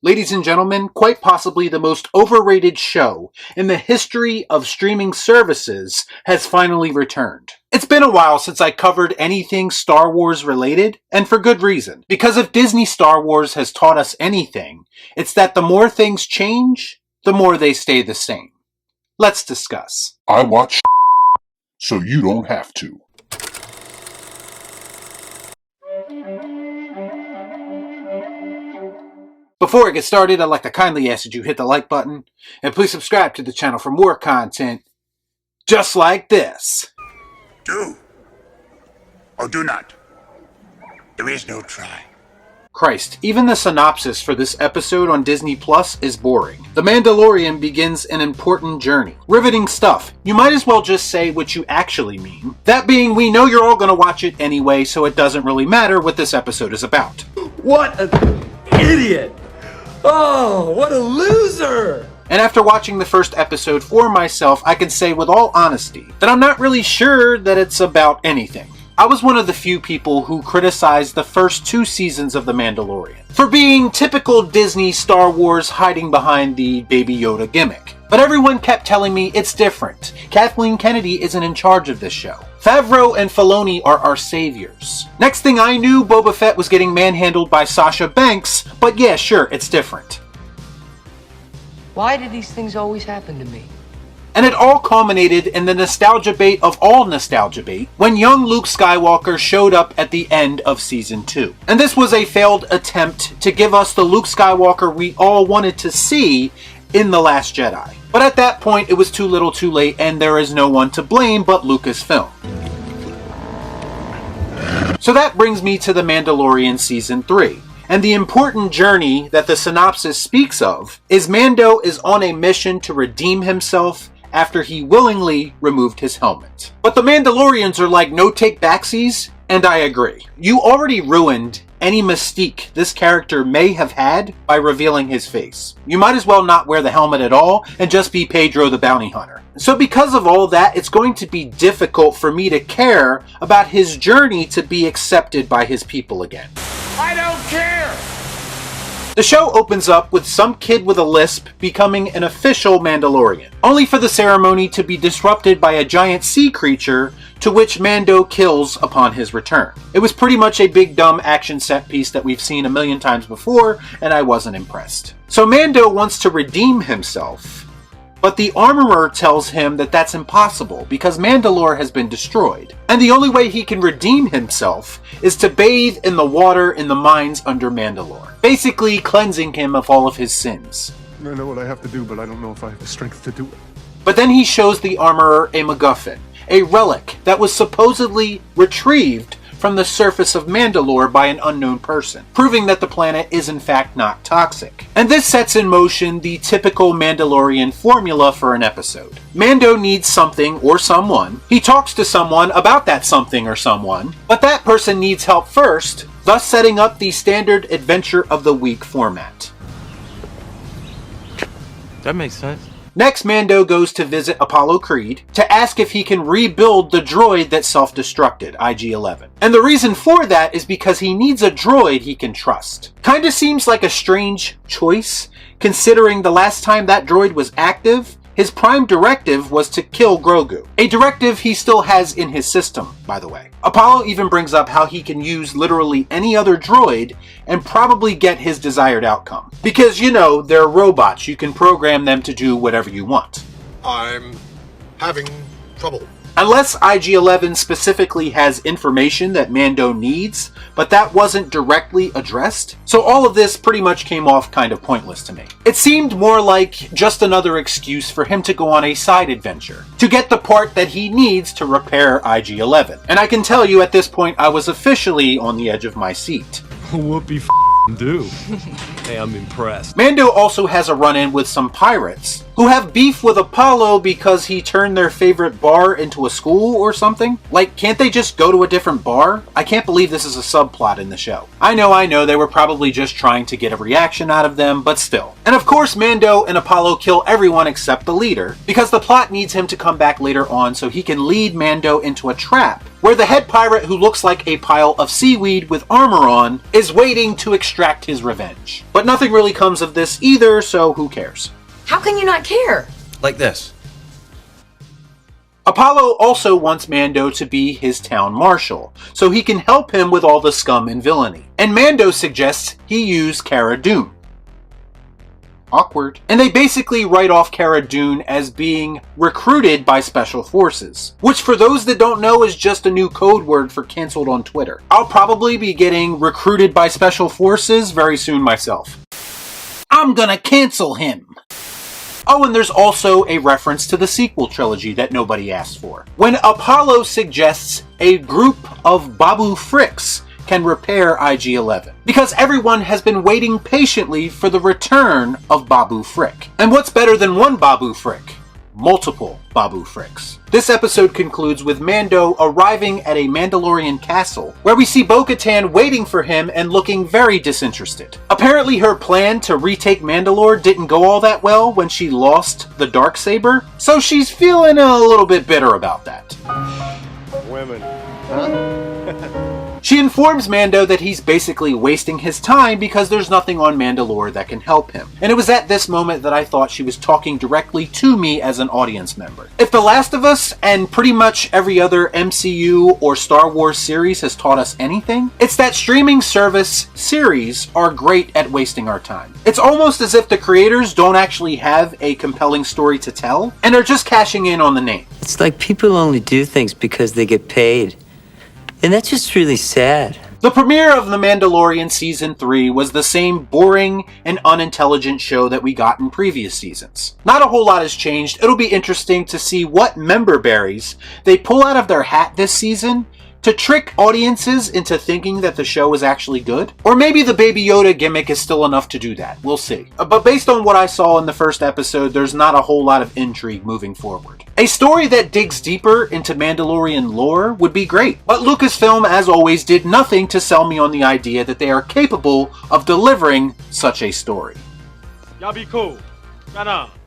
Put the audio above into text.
Ladies and gentlemen, quite possibly the most overrated show in the history of streaming services has finally returned. It's been a while since I covered anything Star Wars related, and for good reason. Because if Disney Star Wars has taught us anything, it's that the more things change, the more they stay the same. Let's discuss. I watch so you don't have to. Before I get started, I'd like to kindly ask that you hit the like button, and please subscribe to the channel for more content just like this. Do or do not. There is no try. Christ, even the synopsis for this episode on Disney Plus is boring. The Mandalorian begins an important journey. Riveting stuff. You might as well just say what you actually mean. That being, we know you're all going to watch it anyway, so it doesn't really matter what this episode is about. What an idiot! Oh, what a loser! And after watching the first episode for myself, I can say with all honesty that I'm not really sure that it's about anything. I was one of the few people who criticized the first 2 seasons of The Mandalorian for being typical Disney Star Wars hiding behind the Baby Yoda gimmick. But everyone kept telling me it's different. Kathleen Kennedy isn't in charge of this show. Favreau and Filoni are our saviors. Next thing I knew, Boba Fett was getting manhandled by Sasha Banks, but yeah, sure, it's different. Why do these things always happen to me? And it all culminated in the nostalgia bait of all nostalgia bait when young Luke Skywalker showed up at the end of Season 2. And this was a failed attempt to give us the Luke Skywalker we all wanted to see in The Last Jedi. But at that point, it was too little too late, and there is no one to blame but Lucasfilm. So that brings me to The Mandalorian Season 3. And the important journey that the synopsis speaks of is Mando is on a mission to redeem himself after he willingly removed his helmet. But the Mandalorians are like no take backsies, and I agree. You already ruined any mystique this character may have had by revealing his face. You might as well not wear the helmet at all and just be Pedro the Bounty Hunter. So because of all that, it's going to be difficult for me to care about his journey to be accepted by his people again. I don't care! The show opens up with some kid with a lisp becoming an official Mandalorian, only for the ceremony to be disrupted by a giant sea creature to which Mando kills upon his return. It was pretty much a big dumb action set piece that we've seen a million times before, and I wasn't impressed. So Mando wants to redeem himself, but the armorer tells him that that's impossible because Mandalore has been destroyed. And the only way he can redeem himself is to bathe in the water in the mines under Mandalore, basically cleansing him of all of his sins. I know what I have to do, but I don't know if I have the strength to do it. But then he shows the armorer a MacGuffin, a relic that was supposedly retrieved from the surface of Mandalore by an unknown person, proving that the planet is in fact not toxic. And this sets in motion the typical Mandalorian formula for an episode. Mando needs something or someone. He talks to someone about that something or someone, but that person needs help first, thus setting up the standard Adventure of the Week format. That makes sense. Next, Mando goes to visit Apollo Creed to ask if he can rebuild the droid that self-destructed, IG-11. And the reason for that is because he needs a droid he can trust. Kinda seems like a strange choice, considering the last time that droid was active, his prime directive was to kill Grogu. A directive he still has in his system, by the way. Apollo even brings up how he can use literally any other droid and probably get his desired outcome. Because, you know, they're robots. You can program them to do whatever you want. I'm having trouble. Unless IG-11 specifically has information that Mando needs, but that wasn't directly addressed. So all of this pretty much came off kind of pointless to me. It seemed more like just another excuse for him to go on a side adventure, to get the part that he needs to repair IG-11. And I can tell you at this point I was officially on the edge of my seat. Whoopie do. Hey, I'm impressed. Mando also has a run-in with some pirates who have beef with Apollo because he turned their favorite bar into a school or something. Like, can't they just go to a different bar? I can't believe this is a subplot in the show. I know, they were probably just trying to get a reaction out of them, but still. And of course, Mando and Apollo kill everyone except the leader, because the plot needs him to come back later on so he can lead Mando into a trap where the head pirate, who looks like a pile of seaweed with armor on, is waiting to extract his revenge. But nothing really comes of this either, so who cares? How can you not care? Like this. Apollo also wants Mando to be his town marshal, so he can help him with all the scum and villainy. And Mando suggests he use Cara Dune. Awkward. And they basically write off Cara Dune as being recruited by Special Forces, which for those that don't know is just a new code word for cancelled on Twitter. I'll probably be getting recruited by Special Forces very soon myself. I'm gonna cancel him! Oh, and there's also a reference to the sequel trilogy that nobody asked for, when Apollo suggests a group of Babu Fricks can repair IG-11, because everyone has been waiting patiently for the return of Babu Frick. And what's better than one Babu Frick? Multiple Babu Fricks. This episode concludes with Mando arriving at a Mandalorian castle, where we see Bo-Katan waiting for him and looking very disinterested. Apparently her plan to retake Mandalore didn't go all that well when she lost the Darksaber, so she's feeling a little bit bitter about that. Women. She informs Mando that he's basically wasting his time because there's nothing on Mandalore that can help him. And it was at this moment that I thought she was talking directly to me as an audience member. If The Last of Us and pretty much every other MCU or Star Wars series has taught us anything, it's that streaming service series are great at wasting our time. It's almost as if the creators don't actually have a compelling story to tell and are just cashing in on the name. It's like people only do things because they get paid. And that's just really sad. The premiere of The Mandalorian Season 3 was the same boring and unintelligent show that we got in previous seasons. Not a whole lot has changed. It'll be interesting to see what member berries they pull out of their hat this season to trick audiences into thinking that the show is actually good. Or maybe the Baby Yoda gimmick is still enough to do that. We'll see. But based on what I saw in the first episode, there's not a whole lot of intrigue moving forward. A story that digs deeper into Mandalorian lore would be great, but Lucasfilm, as always, did nothing to sell me on the idea that they are capable of delivering such a story. Y'all be cool. Shut up.